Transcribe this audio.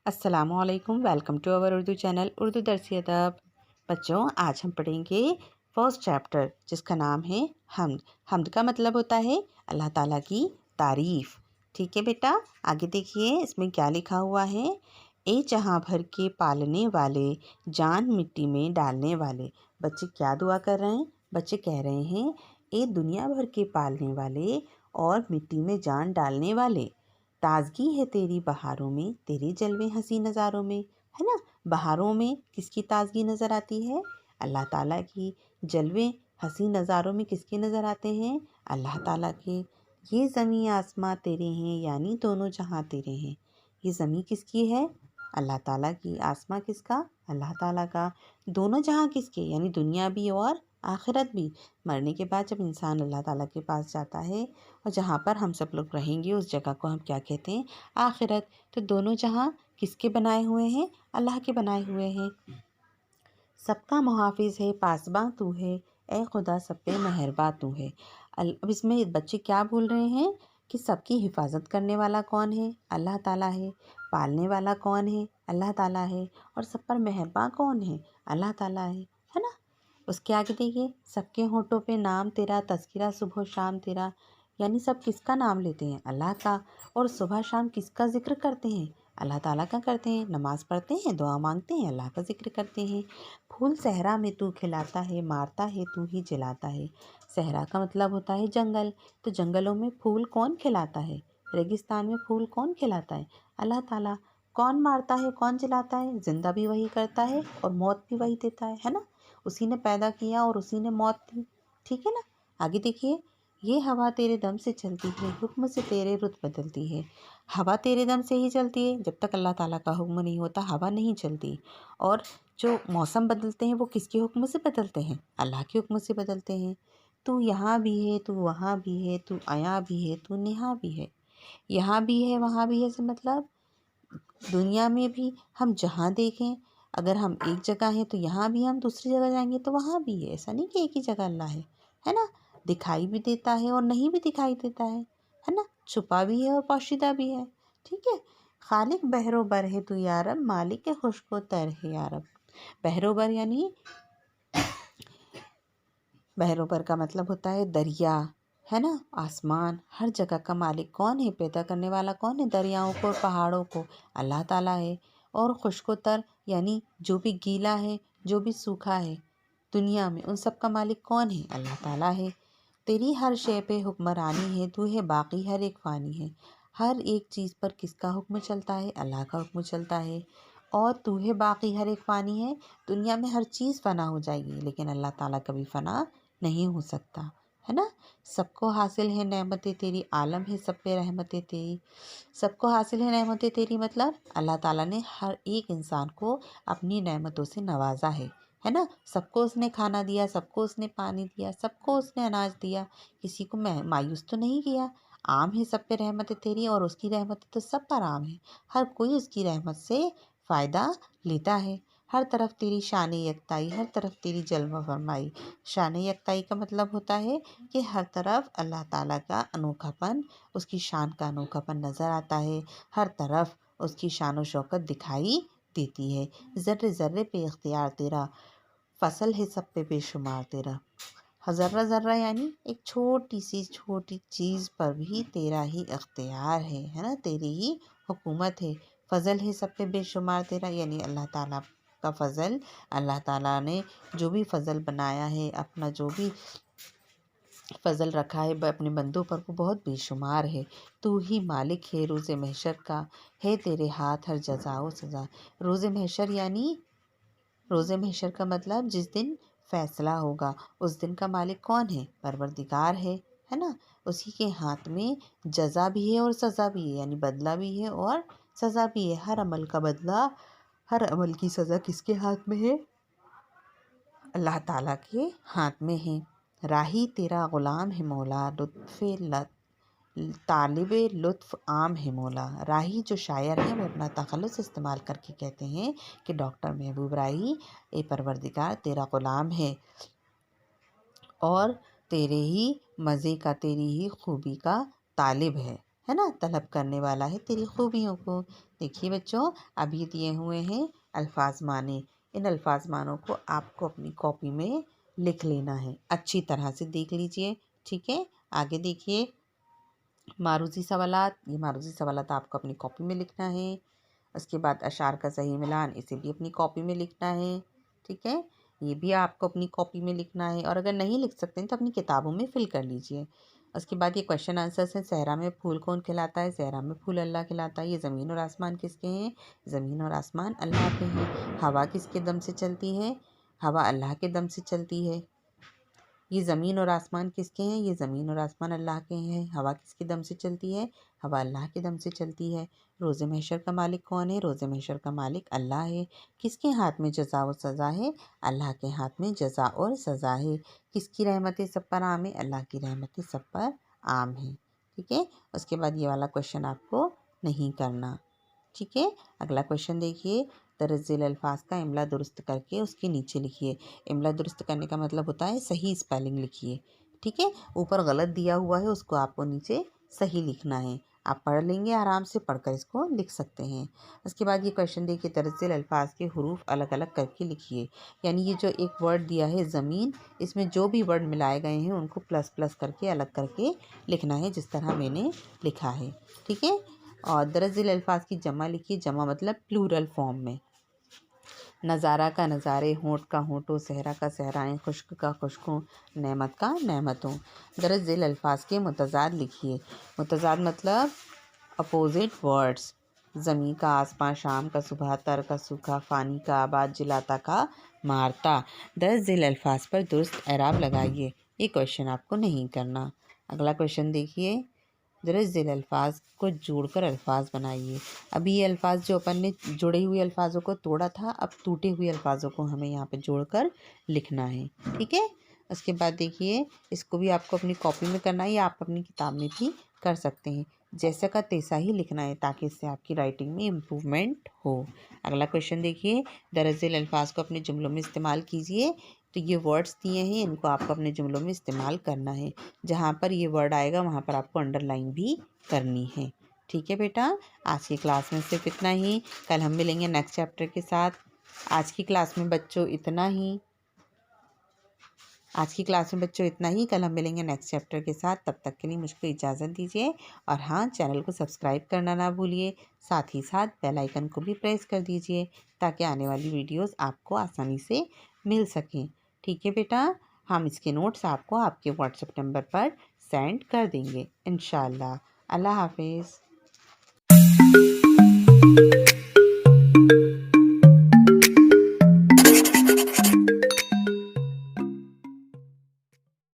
अस्सलाम वालेकुम। Welcome to our Urdu channel Urdu Darsi Adab. बच्चों, आज हम पढ़ेंगे फर्स्ट चैप्टर जिसका नाम है हम्द। हम्द का मतलब होता है अल्लाह ताला की तारीफ़। ठीक है बेटा, आगे देखिए इसमें क्या लिखा हुआ है। ए जहाँ भर के पालने वाले, जान मिट्टी में डालने वाले। बच्चे क्या दुआ कर रहे हैं? बच्चे कह रहे हैं ए दुनिया भर के पालने वाले और मिट्टी में जान डालने वाले, ताजगी है तेरी बहारों में, तेरे जलवे हंसी नज़ारों में। है ना, बहारों में किसकी ताजगी नज़र आती है? अल्लाह ताला की। जलवे हंसी नज़ारों में किसके नज़र आते हैं? अल्लाह ताला के। ये ज़मीं आसमां तेरे हैं, यानी दोनों जहां तेरे हैं। ये ज़मीं किसकी है? अल्लाह ताला की। आसमां किसका? अल्लाह ताला का। दोनों जहां किसके? यानी दुनिया भी और आखिरत भी। मरने के बाद जब इंसान अल्लाह ताला के पास जाता है और जहाँ पर हम सब लोग रहेंगे उस जगह को हम क्या कहते हैं? आखिरत। तो दोनों जहां किसके बनाए हुए हैं? अल्लाह के बनाए हुए हैं। सबका मुहाफिज है, पासबां तू है, ए खुदा सब पे मेहरबा तू है। अब इसमें बच्चे क्या बोल रहे हैं कि सबकी हिफाजत करने वाला कौन है? अल्लाह ताला है। पालने वाला कौन है? अल्लाह ताला है। और सब पर मेहरबान कौन है? अल्लाह ताला है ना। उसके आगे देखिए, सबके होठों पे नाम तेरा, तज़किरा सुबह शाम तेरा। यानी सब किसका नाम लेते हैं? अल्लाह का। और सुबह शाम किसका ज़िक्र करते हैं? अल्लाह ताला का करते हैं। नमाज पढ़ते हैं, दुआ मांगते हैं, अल्लाह का ज़िक्र करते हैं। फूल सहरा में तू खिलाता है, मारता है तू ही जलाता है। सहरा का मतलब होता है जंगल। तो जंगलों में फूल कौन खिलाता है? रेगिस्तान में फूल कौन खिलाता है? अल्लाह ताला। कौन मारता है, कौन जलाता है? जिंदा भी वही करता है और मौत भी वही देता है ना। उसी ने पैदा किया और उसी ने मौत दी। ठीक है ना। आगे देखिए, ये हवा तेरे दम से चलती है, हुक्म से तेरे रुत बदलती है। हवा तेरे दम से ही चलती है। जब तक अल्लाह ताला का हुक्म नहीं होता हवा नहीं चलती। और जो मौसम बदलते हैं वो किसके हुक्म से बदलते हैं? अल्लाह के हुक्म से बदलते हैं। तू यहाँ भी है, तू वहाँ भी है, तू आया भी है, तू नेहा भी है। यहाँ भी है, वहाँ भी है से मतलब दुनिया में भी हम जहाँ देखें, अगर हम एक जगह हैं तो यहाँ भी, हम दूसरी जगह जाएंगे तो वहाँ भी है। ऐसा नहीं कि एक ही जगह अल्लाह है ना। दिखाई भी देता है और नहीं भी दिखाई देता है ना। छुपा भी है और पोशीदा भी है। ठीक है। खालिक बहरोबर है तू यारब, मालिक खुशको तर है यारब। बहरोबर यानी, बहरोबर का मतलब होता है दरिया, है ना। आसमान, हर जगह का मालिक कौन है? पैदा करने वाला कौन है? दरियाओं को और पहाड़ों को अल्लाह ताला है। और खुश्कोतर यानी जो भी गीला है, जो भी सूखा है दुनिया में, उन सब का मालिक कौन है? अल्लाह ताला है। तेरी हर शय पे हुक्मरानी है, तू है बाकी हर एक फ़ानी है। हर एक चीज़ पर किसका हुक्म चलता है? अल्लाह का हुक्म चलता है। और तू है बाकी हर एक फ़ानी है। दुनिया में हर चीज़ फ़ना हो जाएगी लेकिन अल्लाह ताला कभी फ़ना नहीं हो सकता, है ना। सबको हासिल है नेमतें तेरी, आलम है सब पे रहमतें तेरी। सबको हासिल है नेमतें तेरी मतलब अल्लाह ताला ने हर एक इंसान को अपनी नेमतों से नवाजा है ना। सबको उसने खाना दिया, सबको उसने पानी दिया, सबको उसने अनाज दिया। किसी को मायूस तो नहीं किया। आम है सब पे रहमतें तेरी, और उसकी रहमतें तो सब पर आम है। हर कोई उसकी रहमत से फ़ायदा लेता है। हर तरफ तेरी शान यकताई, हर तरफ तेरी जलवा फरमाई। शान यकताई का मतलब होता है कि हर तरफ अल्लाह ताला का अनोखापन, उसकी शान का अनोखापन नज़र आता है। हर तरफ उसकी शान व शौकत दिखाई देती है। ज़र्रे ज़र्रे पे इख्तियार तेरा, फसल है सब पे बेशुमार तेरा। ज़र्रा ज़र्रा यानी एक छोटी सी छोटी चीज़ पर भी तेरा ही इख्तियार है ना। तेरी ही हुकूमत है। फ़ज़ल है सब पे बेशुमार तेरा, यानी अल्लाह ताला का फ़ज़ल, अल्लाह ताला ने जो भी फ़ज़ल बनाया है, अपना जो भी फ़ज़ल रखा है अपने बंदों पर, वो बहुत बेशुमार है। तू ही मालिक है रोज़े महशर का, है तेरे हाथ हर जज़ा व सज़ा। रोज़े महशर यानी, रोज़े महशर का मतलब जिस दिन फ़ैसला होगा, उस दिन का मालिक कौन है? परवरदिगार है ना। उसी के हाथ में जज़ा भी है और सज़ा भी है, यानी बदला भी है और सज़ा भी है। हर अमल का बदला, हर अमल की सज़ा किसके हाथ में है? अल्लाह ताला के हाथ में है। राही तेरा ग़ुलाम है मौला, तालिबे लुत्फ़ आम है मौला। राही जो शायर हैं वो अपना तखल्लुस इस्तेमाल करके कहते हैं कि डॉक्टर महबूब राही, ए परवरदिगार तेरा ग़ुलाम है और तेरे ही मज़े का, तेरी ही खूबी का तालिब है ہے نا, طلب کرنے والا ہے تیری خوبیوں کو. دیکھیے بچوں, اب یہ دیے ہوئے ہیں الفاظ معنی. ان الفاظ معنوں کو آپ کو اپنی کاپی میں لکھ لینا ہے. اچھی طرح سے دیکھ لیجئے, ٹھیک ہے. آگے دیکھیے معروضی سوالات. یہ معروضی سوالات آپ کو اپنی کاپی میں لکھنا ہے. اس کے بعد اشعار کا صحیح ملان, اسے بھی اپنی کاپی میں لکھنا ہے, ٹھیک ہے. یہ بھی آپ کو اپنی کاپی میں لکھنا ہے, اور اگر نہیں لکھ سکتے ہیں تو اپنی کتابوں میں فل کر لیجئے. اس کے بعد یہ کویشچن آنسرس ہیں. صحرا میں پھول کون کھلاتا ہے؟ صحرا میں پھول اللہ کھلاتا ہے. یہ زمین اور آسمان کس کے ہیں؟ زمین اور آسمان اللہ کے ہیں. ہوا کس کے دم سے چلتی ہے؟ ہوا اللہ کے دم سے چلتی ہے. یہ زمین اور آسمان کس کے ہیں؟ یہ زمین اور آسمان اللہ کے ہیں. ہوا کس کے دم سے چلتی ہے؟ ہوا اللہ کے دم سے چلتی ہے. روز محشر کا مالک کون ہے؟ روز محشر کا مالک اللہ ہے. کس کے ہاتھ میں جزا و سزا ہے؟ اللہ کے ہاتھ میں جزا اور سزا ہے. کس کی رحمتیں سب پر عام ہے؟ اللہ کی رحمتیں سب پر عام ہیں, ٹھیک ہے. اس کے بعد یہ والا کویشچن آپ کو نہیں کرنا, ٹھیک ہے. اگلا کویشچن دیکھیے, درج ذیل الفاظ کا املا درست کر کے اس کے نیچے لکھیے. املا درست کرنے کا مطلب ہوتا ہے صحیح اسپیلنگ لکھیے, ٹھیک ہے. اوپر غلط دیا ہوا ہے, اس کو آپ کو نیچے صحیح لکھنا ہے. آپ پڑھ لیں گے, آرام سے پڑھ کر اس کو لکھ سکتے ہیں. اس کے بعد یہ کویشچن دیکھیے, درج ذیل الفاظ کے حروف الگ الگ کر کے لکھیے. یعنی یہ جو ایک ورڈ دیا ہے زمین, اس میں جو بھی ورڈ ملائے گئے ہیں ان کو پلس پلس کر کے الگ کر کے لکھنا ہے, جس طرح میں نے لکھا ہے, ٹھیک ہے. اور درج ذیل الفاظ کی جمع لکھیے. جمع مطلب پلورل فارم میں. نظارہ کا نظارے, ہونٹ کا ہونٹوں, صحرا کا صحرائیں, خشک کا خشکوں, نعمت کا نعمتوں. درج ذیل الفاظ کے متضاد لکھیے. متضاد مطلب اپوزٹ ورڈز. زمیں کا آسمان, شام کا صبح, تر کا سوکھا, فانی کا آباد, جلاتا کا مارتا. درج ذیل الفاظ پر درست اعراب لگائیے. یہ کویشچن آپ کو نہیں کرنا. اگلا کویشچن دیکھیے, درج ذیل الفاظ کو جوڑ کر الفاظ بنائیے. ابھی یہ الفاظ جو اپن نے جڑے ہوئے الفاظوں کو توڑا تھا, اب ٹوٹے ہوئے الفاظوں کو ہمیں یہاں پہ جوڑ کر لکھنا ہے, ٹھیک ہے. اس کے بعد دیکھیے, اس کو بھی آپ کو اپنی کاپی میں کرنا ہے یا آپ اپنی کتاب میں بھی کر سکتے ہیں. جیسا کا تیسا ہی لکھنا ہے تاکہ اس سے آپ کی رائٹنگ میں امپروومنٹ ہو. اگلا کویشچن دیکھیے, درج ذیل الفاظ کو اپنے جملوں میں استعمال کیجیے. تو یہ ورڈز دیے ہیں, ان کو آپ کو اپنے جملوں میں استعمال کرنا ہے. جہاں پر یہ ورڈ آئے گا وہاں پر آپ کو انڈر لائن بھی کرنی ہے, ٹھیک ہے بیٹا. آج کی کلاس میں صرف اتنا ہی. کل ہم ملیں گے نیکسٹ چیپٹر کے ساتھ. آج کی کلاس میں بچوں اتنا ہی. کل ہم ملیں گے نیکسٹ چیپٹر کے ساتھ. تب تک کے لیے مجھ کو اجازت دیجیے. اور ہاں, چینل کو سبسکرائب کرنا نہ بھولیے. ساتھ ہی ساتھ بیل آئیکن کو بھی پریس کر دیجیے تاکہ آنے والی ویڈیوز آپ کو آسانی سے مل سکیں, ٹھیک ہے بیٹا. ہم اس کے نوٹس آپ کو آپ کے واٹس ایپ نمبر پر سینڈ کر دیں گے انشاءاللہ. اللہ حافظ.